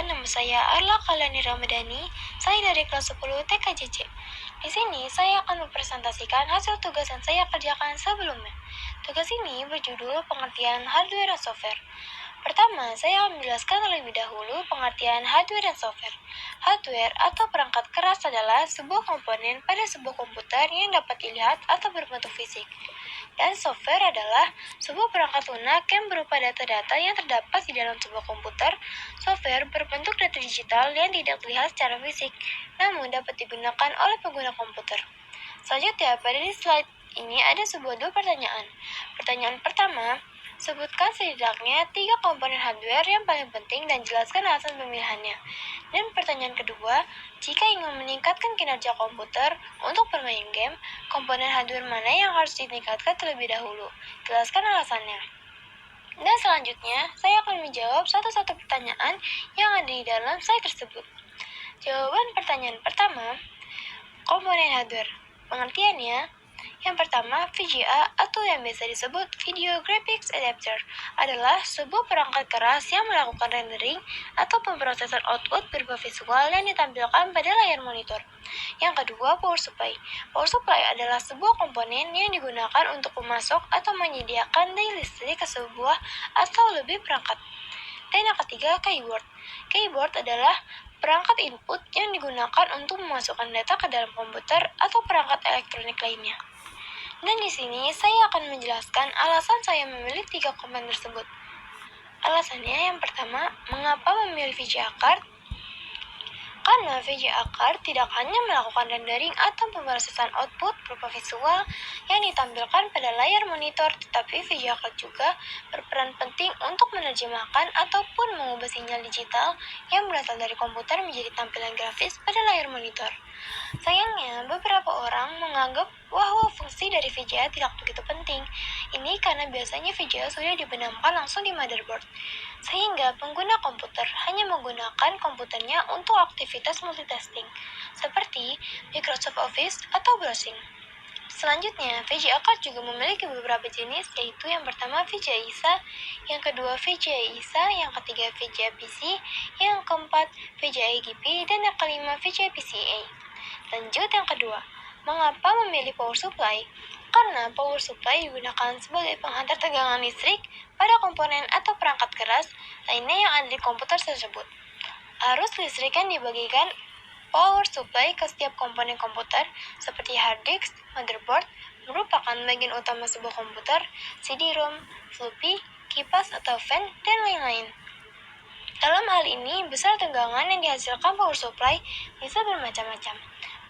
nama saya Arla Kalani Ramadhani. Saya dari kelas 10 TKJC. Di sini saya akan mempresentasikan hasil tugas yang saya kerjakan sebelumnya. Tugas ini berjudul pengertian hardware dan software. Pertama, saya akan menjelaskan terlebih dahulu pengertian hardware dan software. Hardware atau perangkat keras adalah sebuah komponen pada sebuah komputer yang dapat dilihat atau berbentuk fisik. Dan software adalah sebuah perangkat lunak yang berupa data-data yang terdapat di dalam sebuah komputer. Software berbentuk data digital yang tidak terlihat secara fisik, namun dapat digunakan oleh pengguna komputer. Selanjutnya, pada slide ini ada dua pertanyaan. Pertanyaan pertama, sebutkan setidaknya 3 komponen hardware yang paling penting dan jelaskan alasan pemilihannya. Dan pertanyaan kedua, jika ingin meningkatkan kinerja komputer untuk bermain game, komponen hardware mana yang harus ditingkatkan terlebih dahulu? Jelaskan alasannya. Dan selanjutnya, saya akan menjawab satu-satu pertanyaan yang ada di dalam slide tersebut. Jawaban pertanyaan pertama, komponen hardware. Pengertiannya, yang pertama, VGA atau yang biasa disebut Video Graphics Adapter adalah sebuah perangkat keras yang melakukan rendering atau pemrosesan output berupa visual yang ditampilkan pada layar monitor. Yang kedua, power supply. Power supply adalah sebuah komponen yang digunakan untuk memasok atau menyediakan daya listrik ke sebuah atau lebih perangkat. Dan yang ketiga, keyboard. Keyboard adalah perangkat input yang digunakan untuk memasukkan data ke dalam komputer atau perangkat elektronik lainnya. Dan di sini saya akan menjelaskan alasan saya memilih 3 komponen tersebut. Alasannya yang pertama, mengapa memilih VGA card? Karena VGA card tidak hanya melakukan rendering atau pemrosesan output berupa visual yang ditampilkan pada layar monitor, tetapi VGA card juga berperan penting untuk menerjemahkan ataupun mengubah sinyal digital yang berasal dari komputer menjadi tampilan grafis pada layar monitor. Sayangnya, beberapa orang menganggap bahwa fungsi dari VGA tidak begitu penting. Ini karena biasanya VGA sudah dibenamkan langsung di motherboard, sehingga pengguna komputer hanya menggunakan komputernya untuk aktivitas multitasking, seperti Microsoft Office atau browsing. Selanjutnya, VGA card juga memiliki beberapa jenis, yaitu yang pertama VGA ISA, yang kedua VGA ISA, yang ketiga VGA PC, yang keempat VGA EGP, dan yang kelima VGA PCA. Lanjut yang kedua, mengapa memilih power supply? Karena power supply digunakan sebagai penghantar tegangan listrik pada komponen atau perangkat keras lainnya yang ada di komputer tersebut. Arus listrik yang dibagikan power supply ke setiap komponen komputer seperti hard disk, motherboard, merupakan bagian utama sebuah komputer, CD-ROM, floppy, kipas atau fan, dan lain-lain. Dalam hal ini, besar tegangan yang dihasilkan power supply bisa bermacam-macam.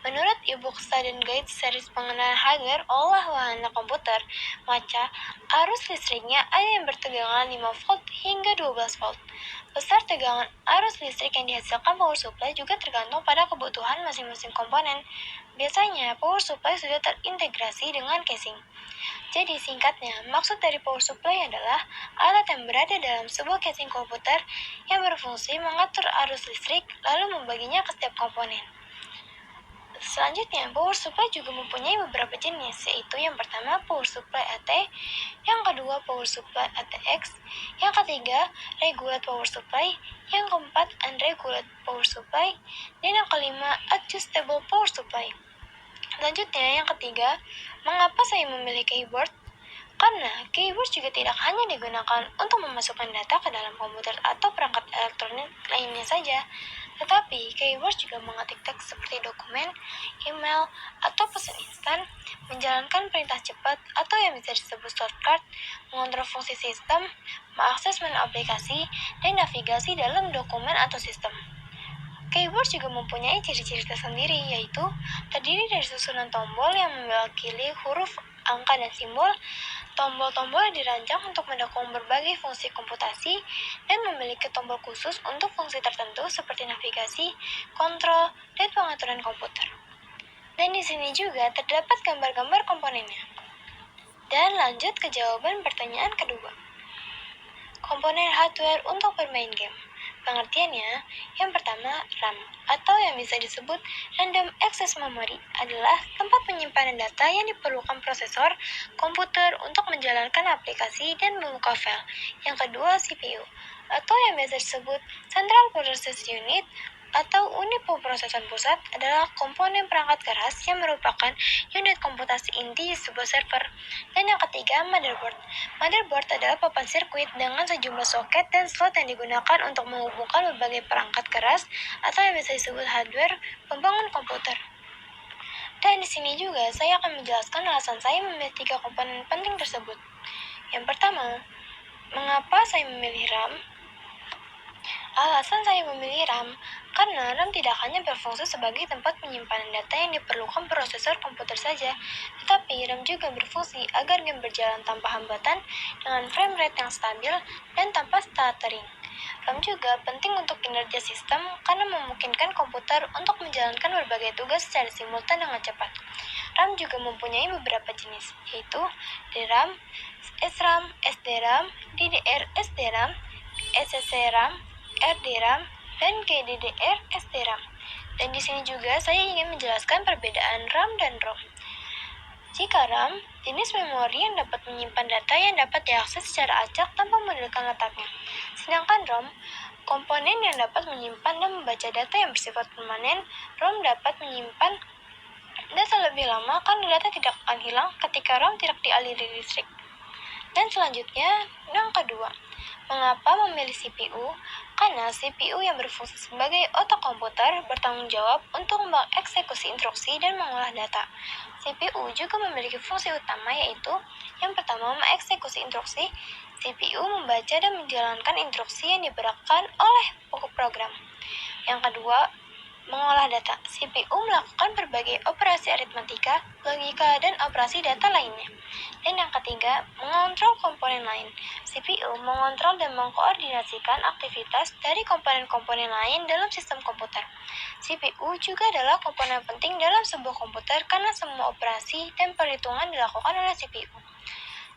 Menurut e-book Study Guide series pengenalan hardware olah wahana komputer, MACA, arus listriknya ada yang bertegangan 5 volt hingga 12 volt. Besar tegangan arus listrik yang dihasilkan power supply juga tergantung pada kebutuhan masing-masing komponen. Biasanya, power supply sudah terintegrasi dengan casing. Jadi singkatnya, maksud dari power supply adalah alat yang berada dalam sebuah casing komputer yang berfungsi mengatur arus listrik lalu membaginya ke setiap komponen. Selanjutnya, power supply juga mempunyai beberapa jenis, yaitu yang pertama power supply AT, yang kedua power supply ATX, yang ketiga regulate power supply, yang keempat unregulated power supply, dan yang kelima adjustable power supply. Selanjutnya, yang ketiga, mengapa saya memilih keyboard? Karena keyboard juga tidak hanya digunakan untuk memasukkan data ke dalam komputer atau perangkat elektronik lainnya saja, tetapi keyboard juga mengetik teks seperti dokumen, email, atau pesan instan, menjalankan perintah cepat atau yang bisa disebut shortcut, mengontrol fungsi sistem, mengakses menu aplikasi, dan navigasi dalam dokumen atau sistem. Keyboard juga mempunyai ciri-ciri tersendiri, yaitu terdiri dari susunan tombol yang mewakili huruf, angka, dan simbol. Tombol-tombol dirancang untuk mendukung berbagai fungsi komputasi dan memiliki tombol khusus untuk fungsi tertentu seperti navigasi, kontrol, dan pengaturan komputer. Dan di sini juga terdapat gambar-gambar komponennya. Dan lanjut ke jawaban pertanyaan kedua. Komponen hardware untuk bermain game. Pengertiannya, yang pertama, RAM, atau yang bisa disebut Random Access Memory, adalah tempat penyimpanan data yang diperlukan prosesor komputer untuk menjalankan aplikasi dan membuka file. Yang kedua, CPU, atau yang biasa disebut Central Process Unit, atau unit pemrosesan pusat, adalah komponen perangkat keras yang merupakan unit komputasi inti di sebuah server. Dan yang ketiga, motherboard. Motherboard adalah papan sirkuit dengan sejumlah soket dan slot yang digunakan untuk menghubungkan berbagai perangkat keras atau yang biasa disebut hardware pembangun komputer. Dan di sini juga saya akan menjelaskan alasan saya memilih 3 komponen penting tersebut. Yang pertama, mengapa saya memilih RAM? Alasan saya memilih RAM karena RAM tidak hanya berfungsi sebagai tempat penyimpanan data yang diperlukan prosesor komputer saja, tetapi RAM juga berfungsi agar game berjalan tanpa hambatan dengan frame rate yang stabil dan tanpa stuttering. RAM juga penting untuk kinerja sistem karena memungkinkan komputer untuk menjalankan berbagai tugas secara simultan dengan cepat. RAM juga mempunyai beberapa jenis, yaitu DRAM, SRAM, SDRAM, DDR-SDRAM, SSC-RAM, RDRAM, dan GDDR-SDRAM. Dan di sini juga saya ingin menjelaskan perbedaan RAM dan ROM. Jika RAM, jenis memori yang dapat menyimpan data yang dapat diakses secara acak tanpa memodalkan letaknya. Sedangkan ROM, komponen yang dapat menyimpan dan membaca data yang bersifat permanen. ROM dapat menyimpan data lebih lama karena data tidak akan hilang ketika ROM tidak dialiri listrik. Dan selanjutnya, yang kedua, mengapa memilih CPU? Karena CPU yang berfungsi sebagai otak komputer bertanggung jawab untuk mengeksekusi instruksi dan mengolah data. CPU juga memiliki fungsi utama, yaitu yang pertama, mengeksekusi instruksi. CPU membaca dan menjalankan instruksi yang diberikan oleh pokok program. Yang kedua, mengolah data. CPU melakukan berbagai operasi aritmatika, logika, dan operasi data lainnya. Dan yang ketiga, mengontrol komponen lain. CPU mengontrol dan mengkoordinasikan aktivitas dari komponen-komponen lain dalam sistem komputer. CPU juga adalah komponen penting dalam sebuah komputer karena semua operasi dan perhitungan dilakukan oleh CPU.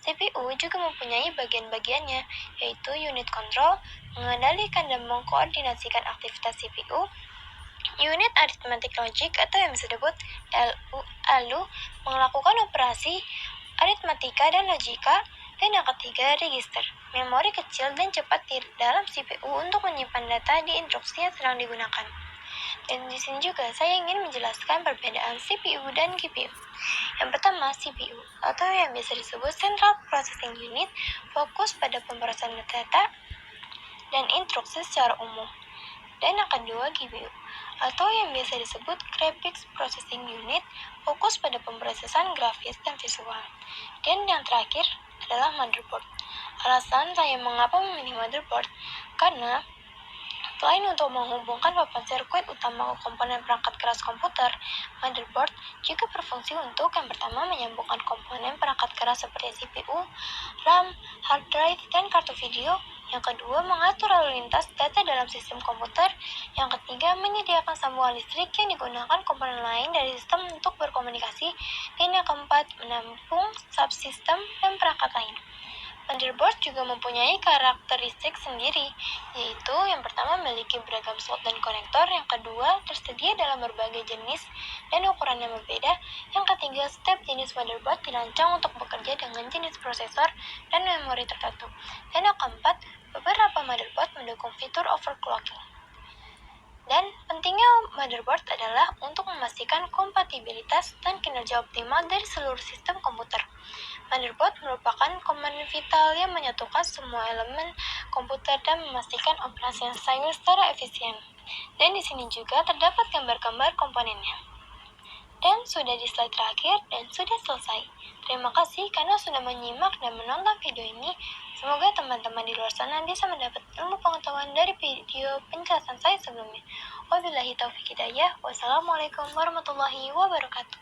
CPU juga mempunyai bagian-bagiannya, yaitu unit control, mengendalikan dan mengkoordinasikan aktivitas CPU, unit arithmetic logic atau yang disebut ALU, melakukan operasi aritmatika dan logika, dan yang ketiga, register, memori kecil dan cepat di dalam CPU untuk menyimpan data di instruksi yang sedang digunakan. Dan di sini juga saya ingin menjelaskan perbedaan CPU dan GPU. Yang pertama, CPU, atau yang biasa disebut Central Processing Unit, fokus pada pemrosesan data dan instruksi secara umum. Dan yang kedua, GPU, atau yang biasa disebut Graphics Processing Unit, fokus pada pemrosesan grafis dan visual. Dan yang terakhir adalah motherboard. Alasan saya mengapa memilih motherboard, karena selain untuk menghubungkan papan sirkuit utama ke komponen perangkat keras komputer, motherboard juga berfungsi untuk yang pertama menyambungkan komponen perangkat keras seperti CPU, RAM, hard drive, dan kartu video. Yang kedua, mengatur lalu lintas data dalam sistem komputer. Yang ketiga, menyediakan sambungan listrik yang digunakan komponen lain dari sistem untuk berkomunikasi. Dan yang keempat, menampung subsistem dan perangkat lain. Motherboard juga mempunyai karakteristik sendiri, yaitu yang pertama memiliki beragam slot dan konektor, yang kedua tersedia dalam berbagai jenis dan ukuran yang berbeda, yang ketiga setiap jenis motherboard dirancang untuk bekerja dengan jenis prosesor dan memori tertentu, dan yang keempat beberapa motherboard mendukung fitur overclocking. Dan pentingnya motherboard adalah untuk memastikan kompatibilitas dan kinerja optimal dari seluruh sistem komputer. Motherboard merupakan komponen vital yang menyatukan semua elemen komputer dan memastikan operasi yang stabil secara efisien. Dan di sini juga terdapat gambar-gambar komponennya. Dan sudah di slide terakhir dan sudah selesai. Terima kasih karena sudah menyimak dan menonton video ini. Semoga teman-teman di luar sana bisa mendapat ilmu pengetahuan dari video penjelasan saya sebelumnya. Wabillahi taufiq hidayah. Wassalamualaikum warahmatullahi wabarakatuh.